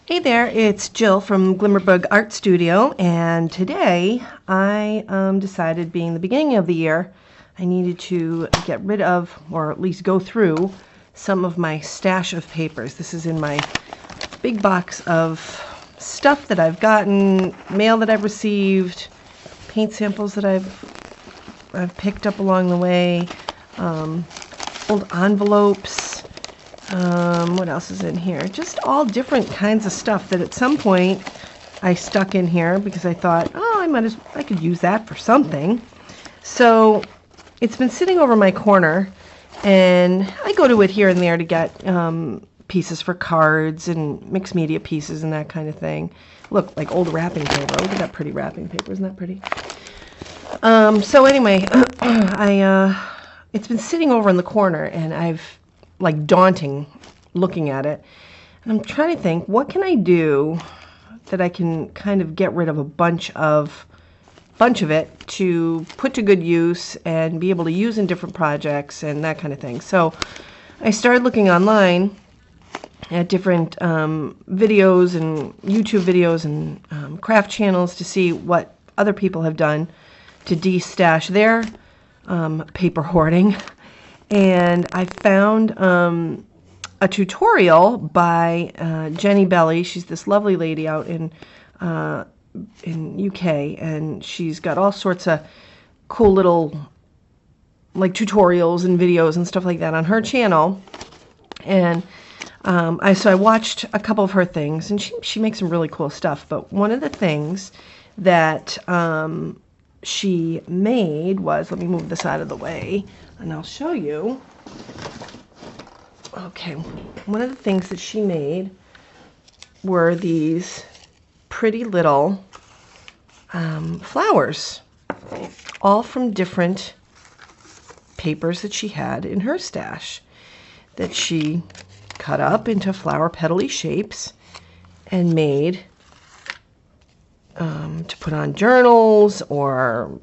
Hey there, it's Jill from Glimmerbug Art Studio, and today I decided, being the beginning of the year, I needed to get rid of, or at least go through, some of my stash of papers. This is in my big box of stuff that I've gotten, mail that I've received, paint samples that I've picked up along the way, old envelopes. What else is in here? Just all different kinds of stuff that at some point I stuck in here because I thought, oh, I could use that for something. So it's been sitting over my corner, and I go to it here and there to get pieces for cards and mixed media pieces and that kind of thing. Look, like old wrapping paper. Look at that pretty wrapping paper. Isn't that pretty? So anyway, it's been sitting over in the corner, and I've daunting looking at it, and I'm trying to think, what can I do that I can kind of get rid of a bunch of it to put to good use and be able to use in different projects and that kind of thing. So I started looking online at different videos and YouTube videos and craft channels to see what other people have done to de-stash their paper hoarding. And I found a tutorial by Jenny Belly. She's this lovely lady out in UK, and she's got all sorts of cool little tutorials and videos and stuff like that on her channel. And so I watched a couple of her things, and she makes some really cool stuff. But one of the things that she made was, let me move this out of the way and I'll show you. Okay, one of the things that she made were these pretty little flowers, all from different papers that she had in her stash, that she cut up into flower petal-y shapes and made to put on journals or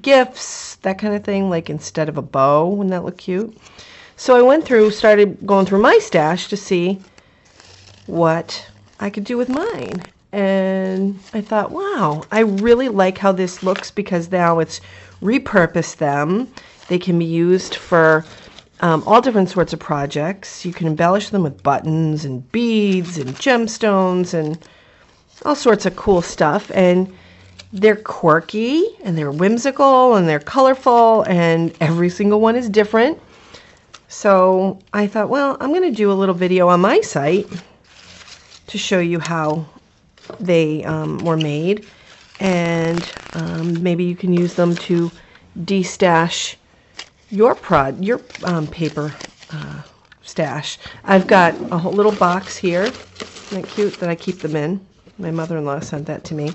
gifts, that kind of thing, like instead of a bow. Wouldn't that look cute? So I started going through my stash to see what I could do with mine. And I thought, wow, I really like how this looks, because now it's repurposed them. They can be used for all different sorts of projects. You can embellish them with buttons and beads and gemstones and all sorts of cool stuff. And they're quirky and they're whimsical and they're colorful, and every single one is different. So I thought, well, I'm going to do a little video on my site to show you how they were made, and maybe you can use them to de-stash your paper stash. I've got a whole little box here, isn't that cute, that I keep them in. My mother-in-law sent that to me.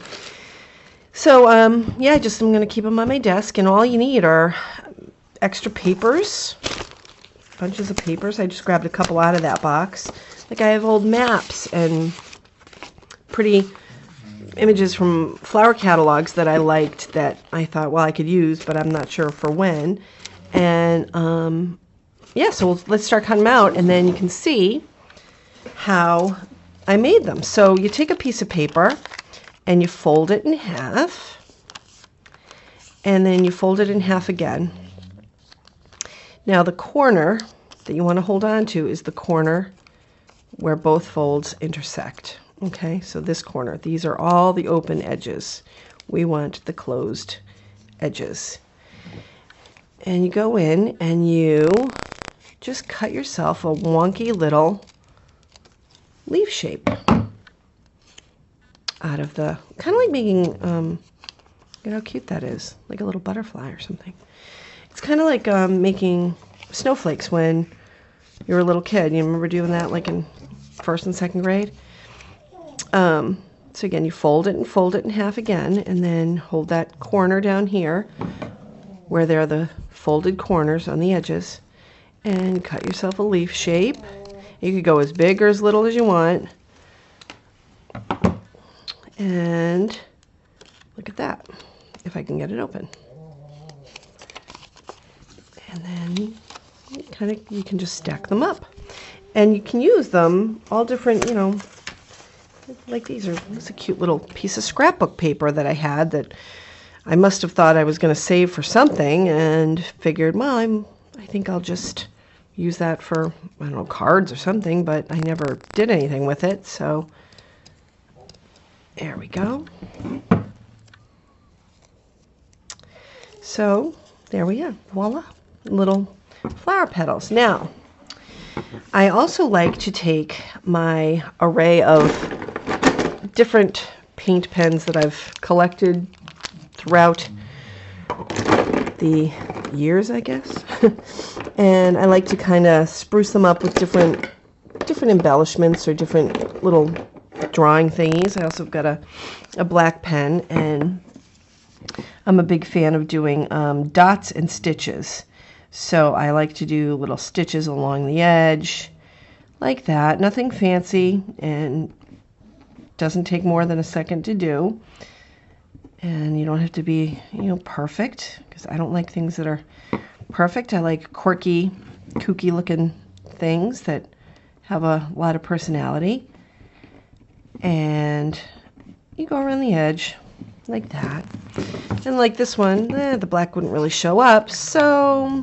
So, yeah, I'm going to keep them on my desk, and all you need are extra papers, bunches of papers. I just grabbed a couple out of that box. Like, I have old maps and pretty images from flower catalogs that I liked that I thought, well, I could use, but I'm not sure for when. And, yeah, so let's start cutting them out, and then you can see how I made them. So you take a piece of paper, and you fold it in half, and then you fold it in half again. Now the corner that you want to hold on to is the corner where both folds intersect. Okay, so this corner, these are all the open edges. We want the closed edges. And you go in and you just cut yourself a wonky little leaf shape out of the, kind of like making, look at how cute that is, like a little butterfly or something. It's kind of like making snowflakes when you were a little kid. You remember doing that like in first and second grade? So again, you fold it in half again, and then hold that corner down here where there are the folded corners on the edges, and cut yourself a leaf shape. You could go as big or as little as you want. And look at that, if I can get it open. And then you can just stack them up. And you can use them all different, Like these are, it's a cute little piece of scrapbook paper that I had that I must have thought I was going to save for something and figured, well, I think I'll just use that for, I don't know, cards or something, but I never did anything with it. So there we go. So there we are. Voila. Little flower petals. Now, I also like to take my array of different paint pens that I've collected throughout the years, I guess. And I like to kind of spruce them up with different embellishments or different little drawing thingies. I also have got a black pen, and I'm a big fan of doing dots and stitches. So I like to do little stitches along the edge like that. Nothing fancy, and doesn't take more than a second to do. And you don't have to be, perfect, because I don't like things that are perfect. I like quirky, kooky looking things that have a lot of personality. And you go around the edge like that. And like this one, the black wouldn't really show up, so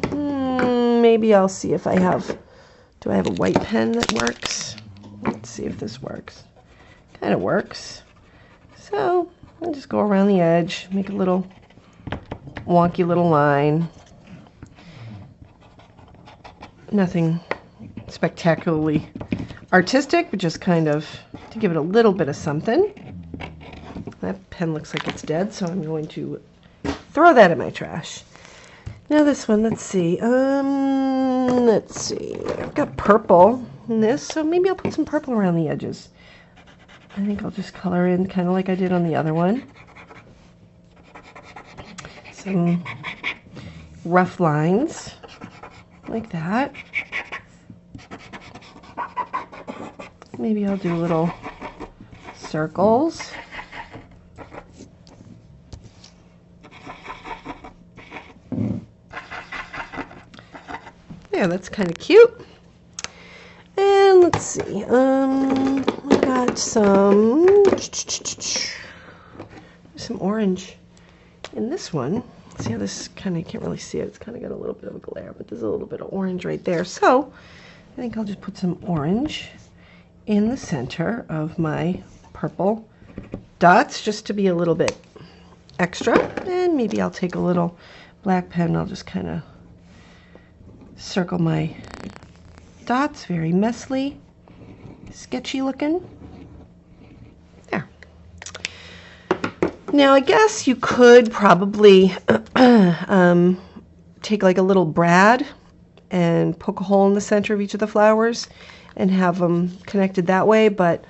maybe I'll see if I have, do I have a white pen that works? Let's see if this works. Kind of works. So I'll just go around the edge, make a little wonky little line. Nothing spectacularly artistic, but just kind of to give it a little bit of something. That pen looks like it's dead, so I'm going to throw that in my trash. Now this one, let's see. I've got purple in this, so maybe I'll put some purple around the edges. I think I'll just color in kind of like I did on the other one. Some rough lines like that. Maybe I'll do little circles. Yeah, that's kind of cute. And let's see, we got some orange in this one. See how this kind of, you can't really see it, it's kind of got a little bit of a glare, but there's a little bit of orange right there. So I think I'll just put some orange in the center of my purple dots, just to be a little bit extra. And maybe I'll take a little black pen and I'll just kind of circle my dots, very messily, sketchy looking. There. Now I guess you could probably take like a little brad and poke a hole in the center of each of the flowers and have them connected that way, but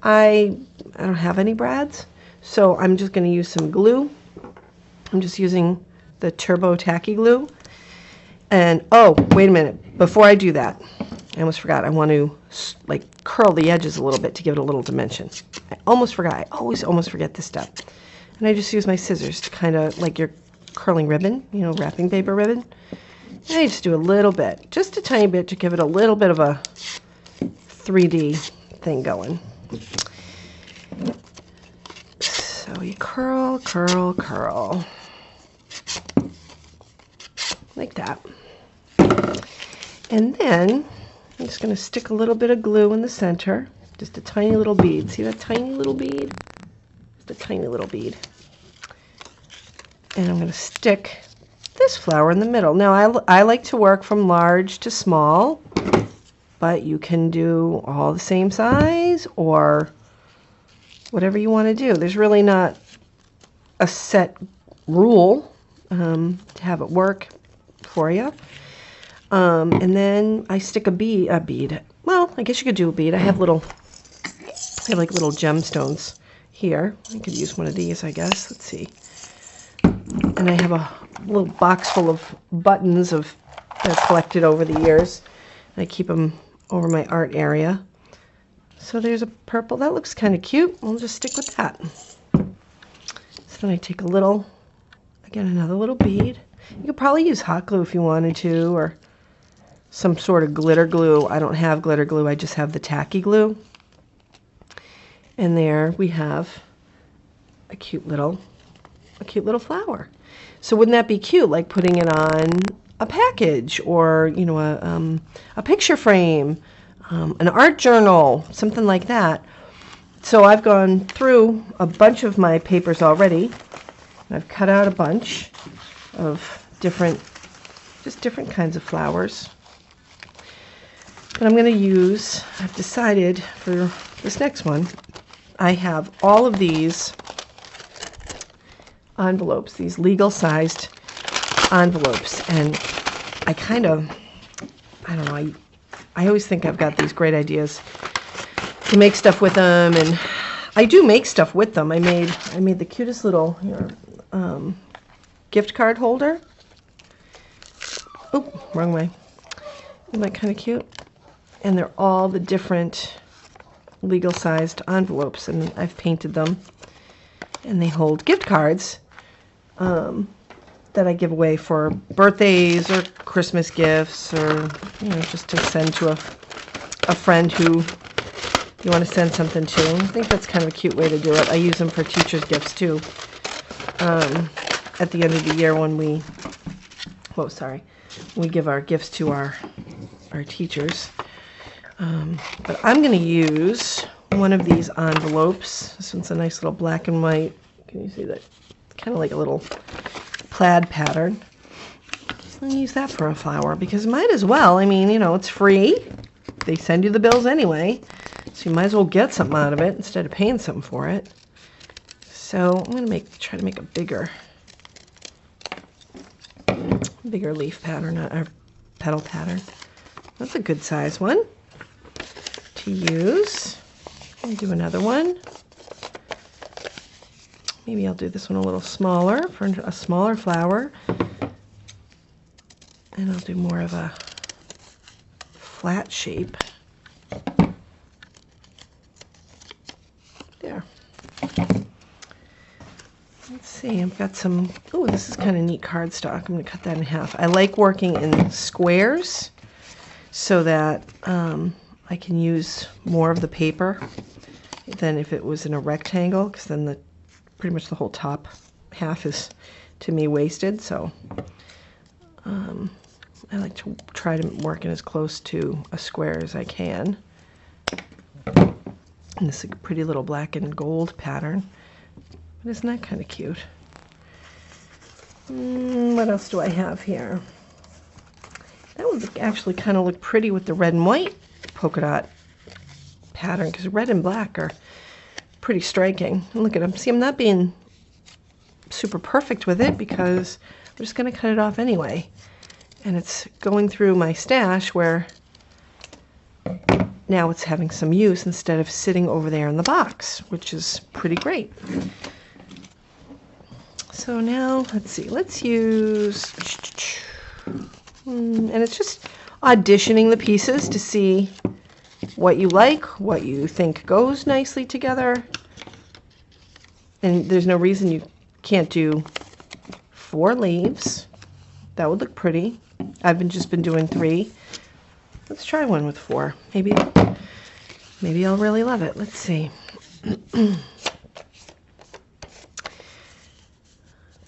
I don't have any brads, so I'm just going to use some glue. I'm just using the Turbo Tacky Glue. And oh, wait a minute, before I do that, I almost forgot, I want to like curl the edges a little bit to give it a little dimension. I almost forgot, I always almost forget this step. And I just use my scissors to kind of, like you're curling ribbon, wrapping paper ribbon. And I just do a little bit, just a tiny bit, to give it a little bit of a 3D thing going. So you curl, curl, curl. Like that. And then I'm just going to stick a little bit of glue in the center, just a tiny little bead. See that tiny little bead? Just a tiny little bead. And I'm going to stick this flower in the middle. Now I like to work from large to small, but you can do all the same size or whatever you want to do. There's really not a set rule to have it work for you. And then I stick a bead. Well, I guess you could do a bead. I have like little gemstones here. I could use one of these, I guess. Let's see. And I have a little box full of buttons that I've collected over the years. I keep them over my art area. So there's a purple. That looks kind of cute. I'll just stick with that. So then I take another little bead. You could probably use hot glue if you wanted to, or some sort of glitter glue. I don't have glitter glue, I just have the tacky glue. And there we have a cute little flower. So wouldn't that be cute, like putting it on a package, or you know, a picture frame, an art journal, something like that. So I've gone through a bunch of my papers already. I've cut out a bunch of different kinds of flowers. But I'm going to use, I've decided for this next one, I have all of these envelopes, these legal-sized envelopes, and I don't know, I always think I've got these great ideas to make stuff with them, and I do make stuff with them. I made the cutest little gift card holder. Oh, wrong way. Isn't that kind of cute? And they're all the different legal-sized envelopes, and I've painted them, and they hold gift cards that I give away for birthdays or Christmas gifts, or just to send to a friend who you want to send something to. I think that's kind of a cute way to do it. I use them for teachers' gifts too. At the end of the year when we give our gifts to our teachers. But I'm going to use one of these envelopes. This one's a nice little black and white. Can you see that? It's kind of like a little plaid pattern. I'm going to use that for a flower because might as well. I mean, it's free. They send you the bills anyway. So you might as well get something out of it instead of paying something for it. So I'm going to try to make a bigger leaf pattern, or petal pattern. That's a good size one to use. I'll do another one. Maybe I'll do this one a little smaller for a smaller flower. And I'll do more of a flat shape. There. Let's see, I've got some, oh, this is kind of neat cardstock. I'm going to cut that in half. I like working in squares so that I can use more of the paper than if it was in a rectangle, because then pretty much the whole top half is, to me, wasted. So I like to try to work in as close to a square as I can. And this is a pretty little black and gold pattern. But isn't that kind of cute? What else do I have here? That would actually kind of look pretty with the red and white polka dot pattern, because red and black are pretty striking. And look at them. See, I'm not being super perfect with it because I'm just going to cut it off anyway. And it's going through my stash where now it's having some use instead of sitting over there in the box, which is pretty great. So now, let's see, let's use, and it's just auditioning the pieces to see what you like, what you think goes nicely together. And there's no reason you can't do 4 leaves. That would look pretty. I've just been doing 3. Let's try one with 4. Maybe I'll really love it. Let's see. It's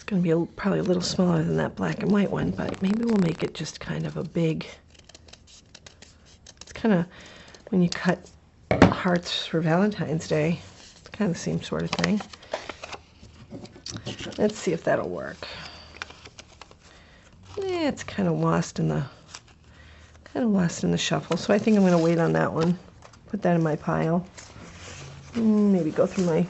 going to be probably a little smaller than that black and white one, but maybe we'll make it just kind of a big. It's kind of when you cut hearts for Valentine's Day. It's kind of the same sort of thing. Let's see if that'll work. It's kind of lost in the shuffle, so I think I'm going to wait on that one. Put that in my pile. Maybe go through my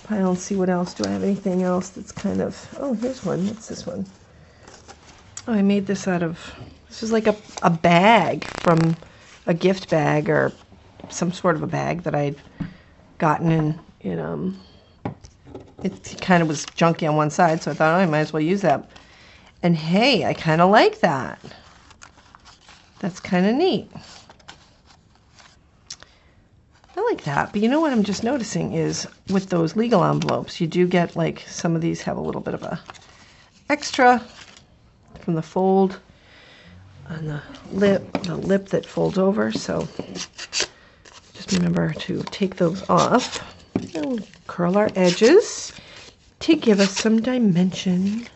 pile and see what else. Do I have anything else that's kind of... Oh, here's one. What's this one? Oh, I made this out of... This is like a bag from a gift bag or some sort of a bag that I'd gotten in it kind of was junky on one side, so I thought, oh, I might as well use that. And hey, I kind of like that. That's kind of neat. I like that. But you know what I'm just noticing is with those legal envelopes, you do get, like, some of these have a little bit of a extra from the fold on the lip that folds over. So just remember to take those off. And we'll curl our edges to give us some dimension.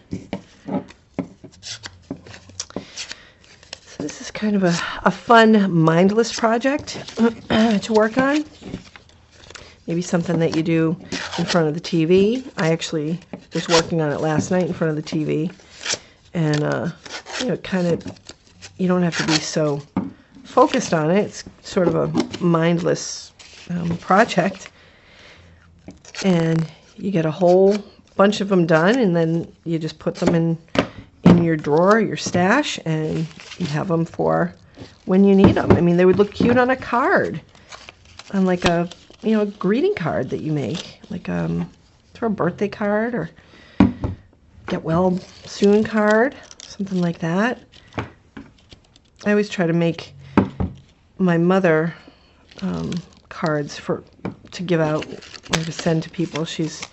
So this is kind of a fun, mindless project to work on. Maybe something that you do in front of the TV. I actually was working on it last night in front of the TV. And, you know, kind of, you don't have to be so focused on it. It's sort of a mindless project. And you get a whole bunch of them done, and then you just put them in your drawer, your stash, and you have them for when you need them. I mean, they would look cute on a card, on like a, you know, a greeting card that you make, like for a birthday card or get well soon card, something like that. I always try to make my mother cards to give out or to send to people. She's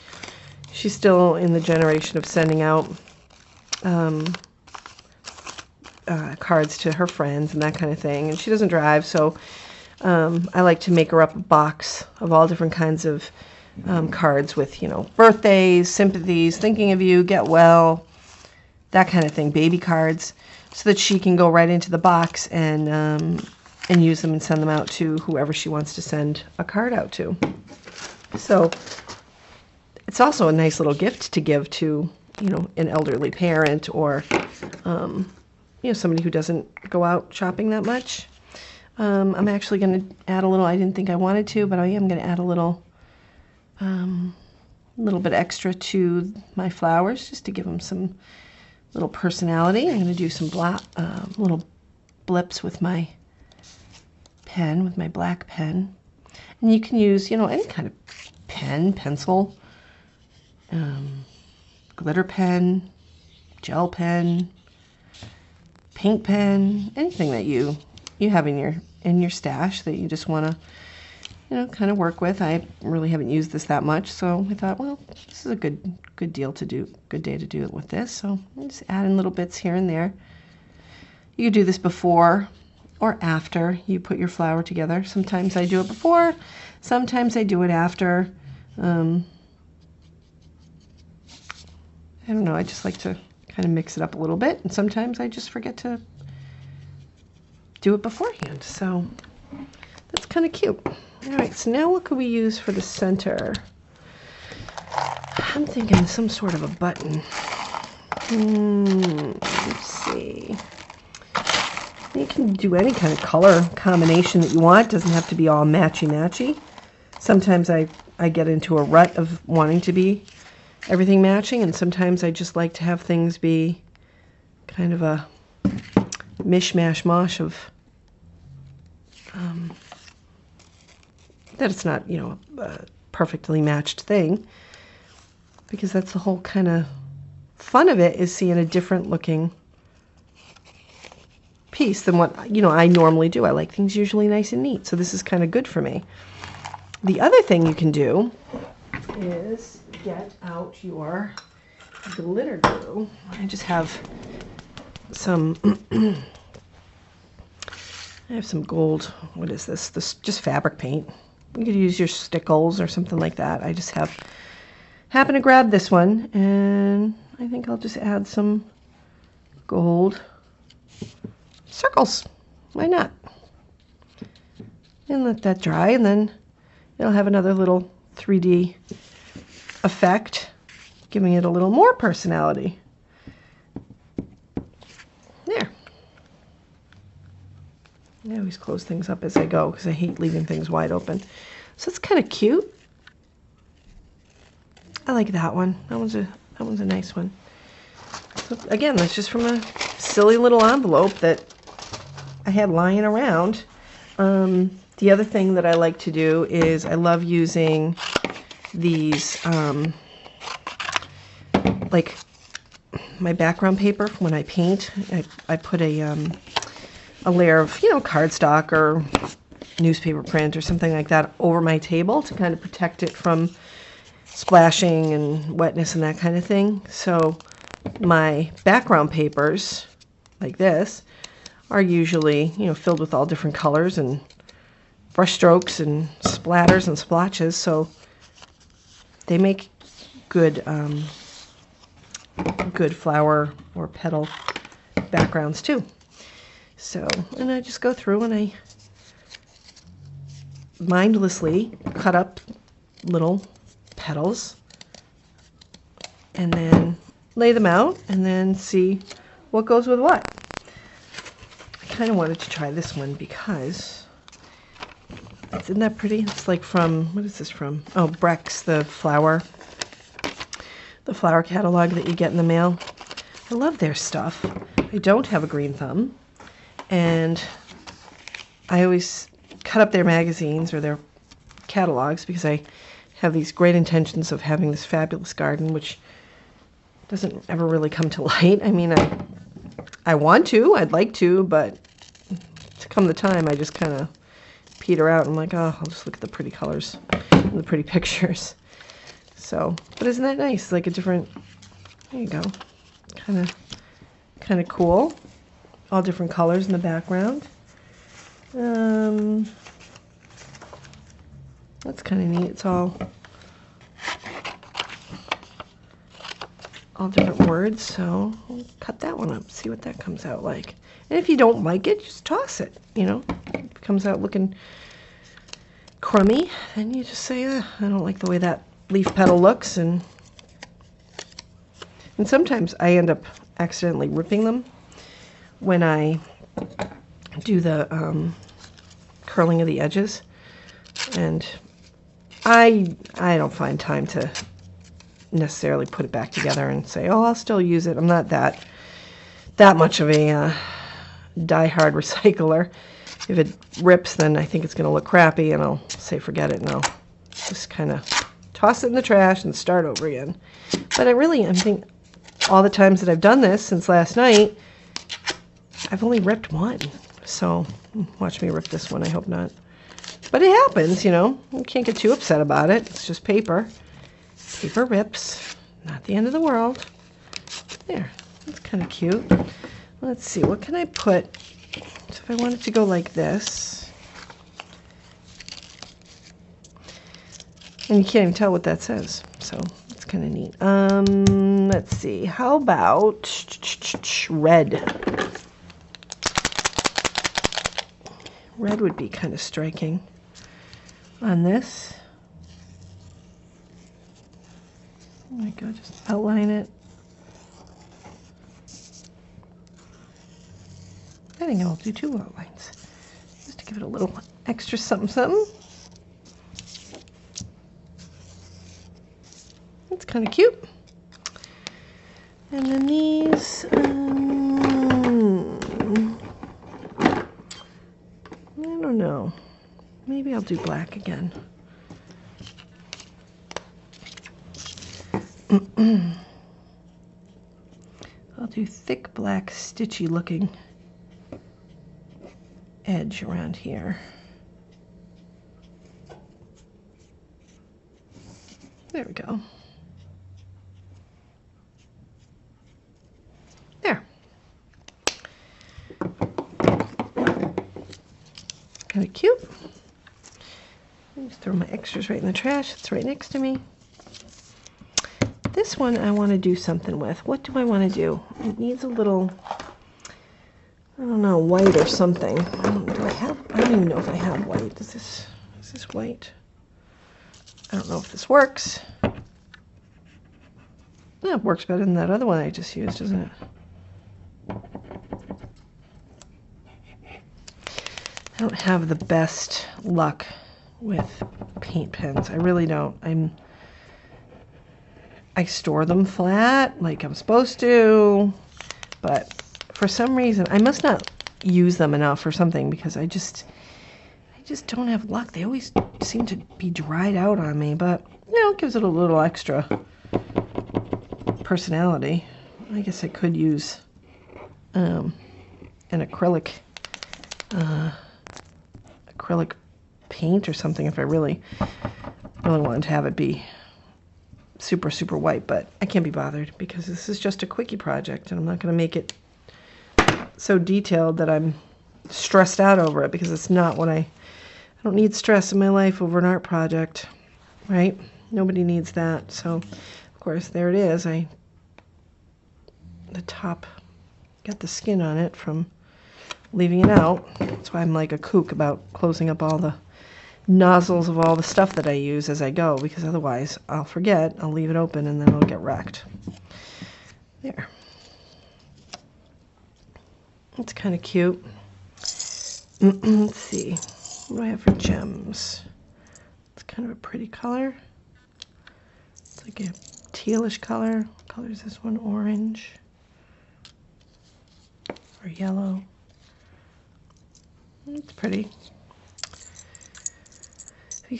still in the generation of sending out cards to her friends and that kind of thing. And she doesn't drive, so I like to make her up a box of all different kinds of cards with, you know, birthdays, sympathies, thinking of you, get well, that kind of thing, baby cards, so that she can go right into the box and use them and send them out to whoever she wants to send a card out to. So it's also a nice little gift to give to, you know, an elderly parent or, you know, somebody who doesn't go out shopping that much. I'm actually going to add a little, I didn't think I wanted to, but I am going to add a little bit extra to my flowers just to give them some little personality. I'm going to do some little blips with my pen, with my black pen. And you can use, you know, any kind of pen, pencil, glitter pen, gel pen, paint pen, anything that you have in your stash that you just want to, you know, kind of work with. I really haven't used this that much, so I thought, well, this is a good day to do it with this. So I'm just adding little bits here and there. You could do this before or after you put your flower together. Sometimes I do it before, sometimes I do it after. I don't know, I just like to kind of mix it up a little bit, and sometimes I just forget to do it beforehand. So that's kind of cute. All right, so now what could we use for the center? I'm thinking some sort of a button. Let's see. You can do any kind of color combination that you want. It doesn't have to be all matchy-matchy. Sometimes I get into a rut of wanting to be everything matching, and sometimes I just like to have things be kind of a mishmash-mosh of that it's not, you know, a perfectly matched thing, because that's the whole kind of fun of it, is seeing a different looking piece than what, you know, I normally do. I like things usually nice and neat, so this is kind of good for me. The other thing you can do is get out your glitter glue. I just have some I have some gold, what is this? This just fabric paint. You could use your stickles or something like that. I just happen to grab this one, and I think I'll just add some gold circles. Why not? And let that dry, and then it'll have another little 3D effect, giving it a little more personality. There. I always close things up as I go because I hate leaving things wide open. So it's kind of cute. I like that one. That one's a nice one. So again, that's just from a silly little envelope that I had lying around. The other thing that I like to do is I love using these, like my background paper when I paint. I put a layer of, you know, cardstock or newspaper print or something like that over my table to kind of protect it from splashing and wetness and that kind of thing. So my background papers, like this, are usually, you know, filled with all different colors and brush strokes and splatters and splotches. So they make good good flower or petal backgrounds too. So, and I just go through and I mindlessly cut up little petals and then lay them out and then see what goes with what. I kind of wanted to try this one because isn't that pretty? It's like from, what is this from? Oh, Breck's, the flower catalog that you get in the mail. I love their stuff. I don't have a green thumb, and I always cut up their magazines or their catalogs because I have these great intentions of having this fabulous garden, which doesn't ever really come to light. I mean, I want to, I'd like to, but to come the time, I just kind of peter out. I'm like, oh, I'll just look at the pretty colors and the pretty pictures. So, but isn't that nice? Like a different, there you go, kind of cool. All different colors in the background. That's kind of neat. It's all different words. So I'll cut that one up, see what that comes out like. And if you don't like it, just toss it. You know, if it comes out looking crummy, then you just say, I don't like the way that leaf petal looks. And sometimes I end up accidentally ripping them when I do the curling of the edges, and I don't find time to necessarily put it back together and say, oh, I'll still use it. I'm not that much of a die-hard recycler. If it rips, then I think it's going to look crappy, and I'll say forget it, and I'll just kind of toss it in the trash and start over again. But I think all the times that I've done this since last night, I've only ripped one. So watch me rip this one. I hope not. But it happens, you know. You can't get too upset about it. It's just paper. Paper rips. Not the end of the world. There. That's kind of cute. Let's see. What can I put? So if I want it to go like this. And you can't even tell what that says. So it's kind of neat. Let's see. How about red? Red would be kind of striking on this. Oh my God, just outline it. I think I'll do 2 outlines just to give it a little extra something something. It's kind of cute. And then these, I don't know. Maybe I'll do black again. I'll do thick black stitchy looking edge around here. There we go. There. Kind of cute. Just throw my extras right in the trash. It's right next to me. This one I want to do something with. What do I want to do? It needs a little, I don't know, white or something. I don't even know if I have white. Is this white? I don't know if this works. Yeah, it works better than that other one I just used, doesn't it? I don't have the best luck with paint pens. I really don't. I store them flat like I'm supposed to, but for some reason I must not use them enough or something, because I just don't have luck. They always seem to be dried out on me, but you know, it gives it a little extra personality. I guess I could use an acrylic paint or something if I really wanted to have it be super, super white, but I can't be bothered because this is just a quickie project, and I'm not going to make it so detailed that I'm stressed out over it, because it's not what I don't need stress in my life over an art project, right? Nobody needs that. So, of course, there it is. The top got the skin on it from leaving it out. That's why I'm like a kook about closing up all the nozzles of all the stuff that I use as I go, because otherwise I'll forget, I'll leave it open, and then it'll get wrecked. There. It's kind of cute. Let's see. What do I have for gems? It's kind of a pretty color. It's like a tealish color. What color is this one? Orange. Or yellow. It's pretty. I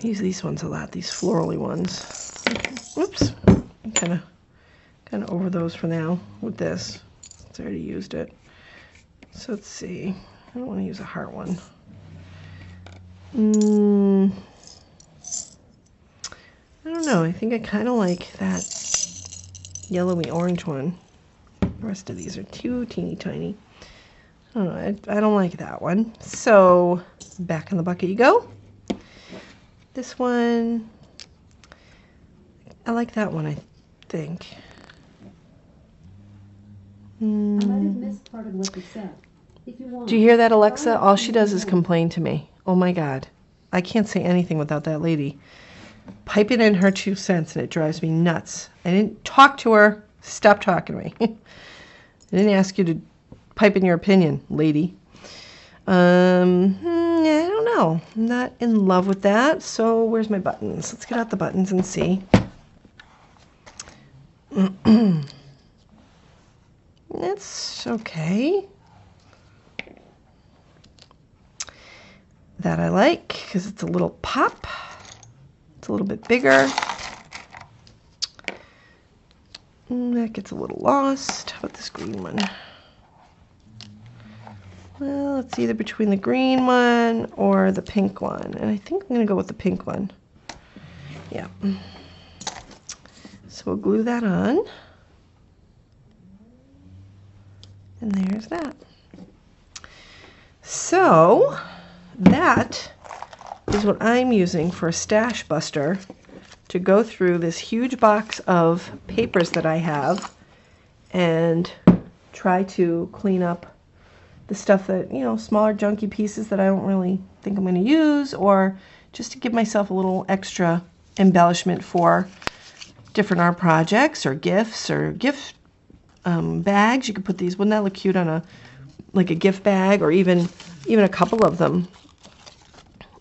use these ones a lot, these florally ones. Whoops. I'm kind of over those for now with this. I already used it. So let's see. I don't want to use a heart one. I don't know. I think I kind of like that yellowy orange one. The rest of these are too teeny tiny. I don't know. I don't like that one. So back in the bucket you go. This one, I like that one, I think. I might have missed part of what you said. If you want, do you hear that, Alexa? All she does is complain to me. Oh my God. I can't say anything without that lady piping in her 2 cents, and it drives me nuts. I didn't talk to her. Stop talking to me. I didn't ask you to pipe in your opinion, lady. I don't know. I'm not in love with that. So where's my buttons? Let's get out the buttons and see. That's okay. That I like because it's a little pop. It's a little bit bigger. That gets a little lost. How about this green one? Well, it's either between the green one or the pink one. And I think I'm going to go with the pink one. Yeah. So we'll glue that on. And there's that. So that is what I'm using for a stash buster to go through this huge box of papers that I have and try to clean up the stuff that, smaller junky pieces that I don't really think I'm going to use, or just to give myself a little extra embellishment for different art projects or gifts or gift bags. You could put these, wouldn't that look cute on a gift bag, or even a couple of them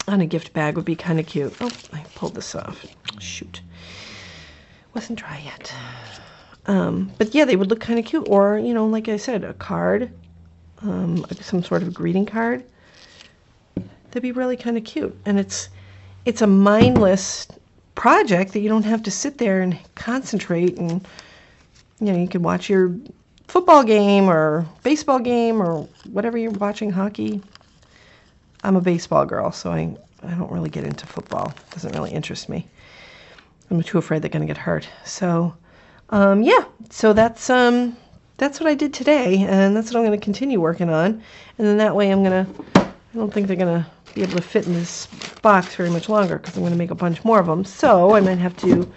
on a gift bag would be kind of cute. Oh, I pulled this off. Shoot. Wasn't dry yet. But yeah, they would look kind of cute. Or, like I said, a card. Some sort of greeting card. That'd be really kind of cute. And it's a mindless project that you don't have to sit there and concentrate, and you can watch your football game or baseball game or whatever you're watching, hockey. I'm a baseball girl, so I don't really get into football. It doesn't really interest me. I'm too afraid they're going to get hurt. So yeah, so that's what I did today, and that's what I'm going to continue working on. And then that way I don't think they're going to be able to fit in this box very much longer, because I'm going to make a bunch more of them. So I might have to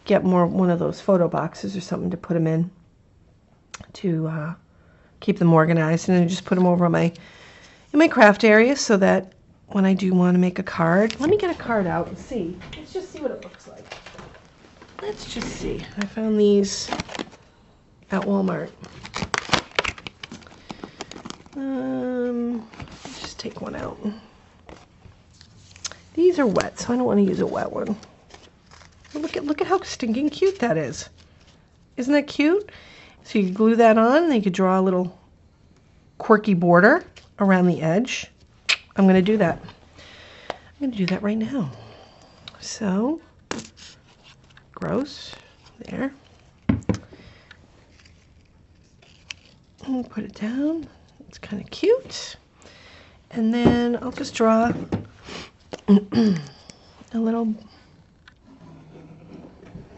get one of those photo boxes or something to put them in to keep them organized, and then just put them over in my craft area, so that when I do want to make a card, let me get a card out and see. Let's just see what it looks like. Let's just see. I found these at Walmart. Let's just take one out. These are wet, so I don't want to use a wet one. Look at how stinking cute that is. Isn't that cute? So you glue that on, and you could draw a little quirky border around the edge. I'm going to do that. I'm going to do that right now. So, gross. There. And put it down. It's kind of cute. And then I'll just draw a little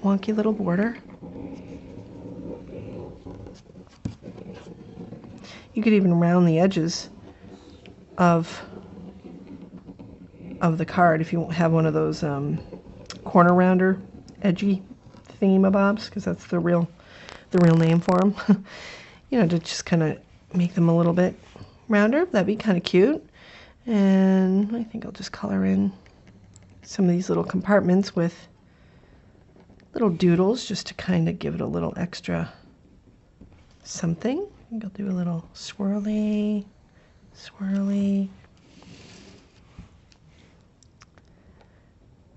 wonky little border. You could even round the edges of the card if you have one of those corner rounder, edgy thingamabobs, because that's the real name for them. You know, to just kind of make them a little bit rounder. That'd be kind of cute. And I think I'll just color in some of these little compartments with little doodles just to kind of give it a little extra something. I think I'll do a little swirly, swirly.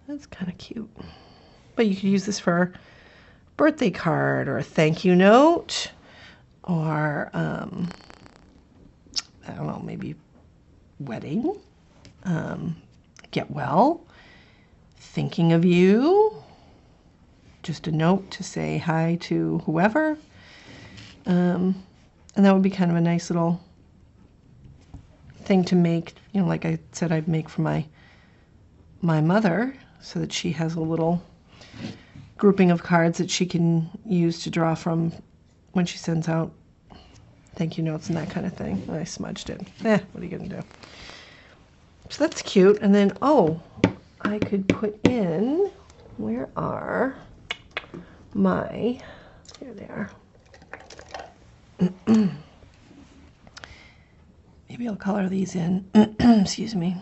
That's kind of cute. But you could use this for a birthday card or a thank you note or, I don't know, maybe wedding, get well, thinking of you, just a note to say hi to whoever. And that would be kind of a nice little thing to make, you know, like I said, I'd make for my mother, so that she has a little grouping of cards that she can use to draw from when she sends out thank you notes and that kind of thing. I smudged it. What are you going to do? So that's cute. And then, oh, I could put in, where are my, here they are. Maybe I'll color these in, excuse me,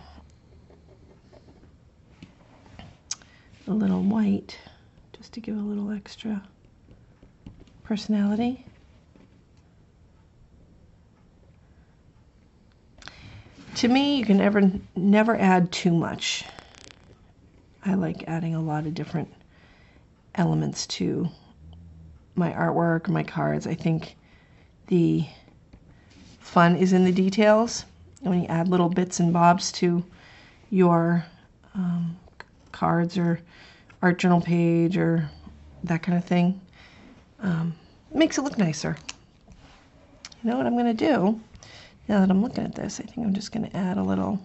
a little white, just to give a little extra personality. To me, you can never add too much. I like adding a lot of different elements to my artwork, my cards. I think the fun is in the details. When you add little bits and bobs to your cards or art journal page or that kind of thing, it makes it look nicer. You know what I'm going to do? Now that I'm looking at this, I think I'm just going to add a little,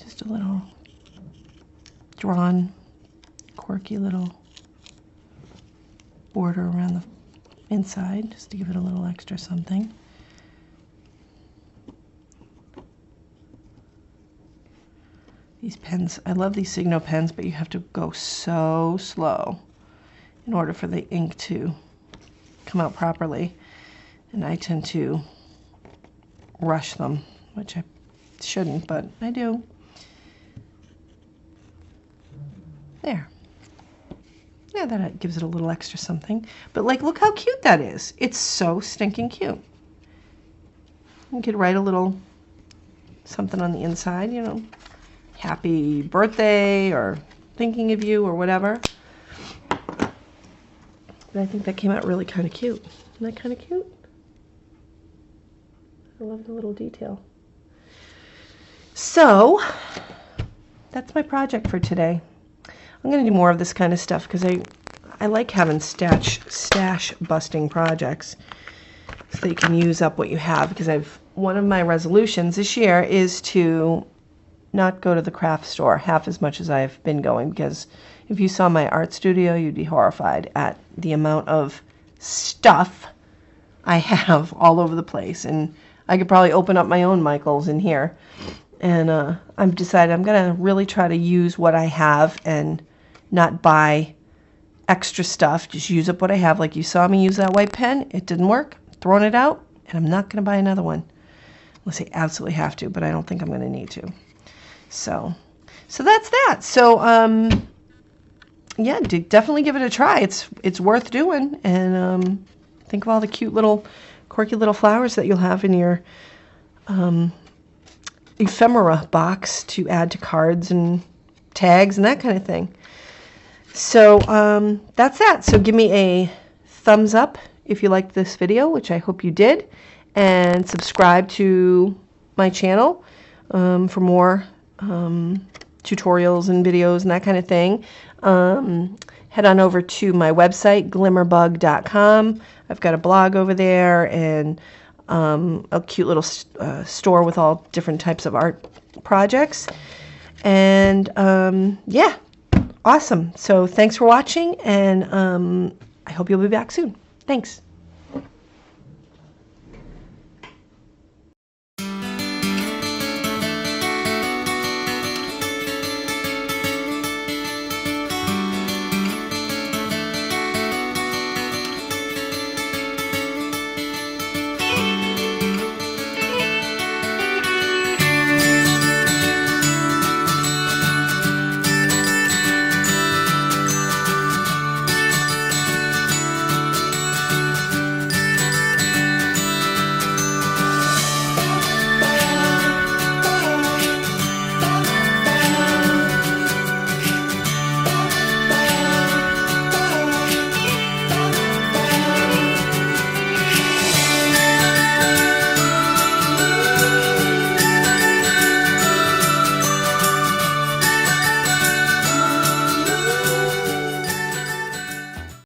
just a little drawn, quirky little border around the inside, just to give it a little extra something. These pens, I love these Signo pens, but you have to go so slow in order for the ink to come out properly. And I tend to rush them, which I shouldn't, but I do. There. Yeah, that gives it a little extra something. But like, look how cute that is. It's so stinking cute. You could write a little something on the inside, you know, happy birthday or thinking of you or whatever. But I think that came out really kind of cute. Isn't that kind of cute? I love the little detail. So, that's my project for today. I'm going to do more of this kind of stuff because I like having stash busting projects so that you can use up what you have, because one of my resolutions this year is to not go to the craft store half as much as I've been going, because if you saw my art studio, you'd be horrified at the amount of stuff I have all over the place. And I could probably open up my own Michaels in here. And I've decided I'm going to really try to use what I have and not buy extra stuff. Just use up what I have. Like you saw me use that white pen. It didn't work. Throwing it out. And I'm not going to buy another one. Unless I absolutely have to, but I don't think I'm going to need to. So that's that. So, yeah, definitely give it a try. It's worth doing. And think of all the cute little, quirky little flowers that you'll have in your ephemera box to add to cards and tags and that kind of thing. So that's that. So give me a thumbs up if you liked this video, which I hope you did, and subscribe to my channel for more tutorials and videos and that kind of thing. Head on over to my website, glimmerbug.com. I've got a blog over there and a cute little store with all different types of art projects. And yeah, awesome. So thanks for watching, and I hope you'll be back soon. Thanks.